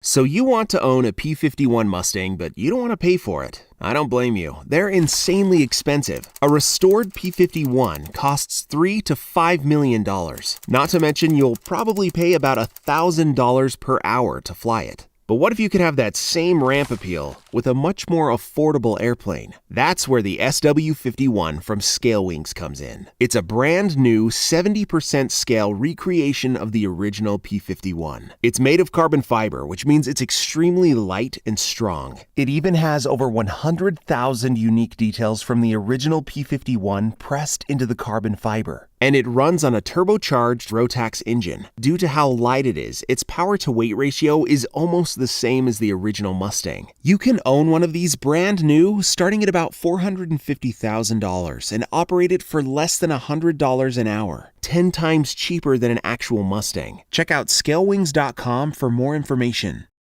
So you want to own a P51 Mustang, but you don't want to pay for it. I don't blame you. They're insanely expensive. A restored P51 costs $3 to $5 million. Not to mention you'll probably pay about $1,000 per hour to fly it. But what if you could have that same ramp appeal with a much more affordable airplane? That's where the SW51 from ScaleWings comes in. It's a brand new 70% scale recreation of the original P51. It's made of carbon fiber, which means it's extremely light and strong. It even has over 100,000 unique details from the original P51 pressed into the carbon fiber. And it runs on a turbocharged Rotax engine. Due to how light it is, its power-to-weight ratio is almost the same as the original Mustang. You can own one of these brand new, starting at about $450,000, and operate it for less than $100 an hour, 10 times cheaper than an actual Mustang. Check out scalewings.com for more information.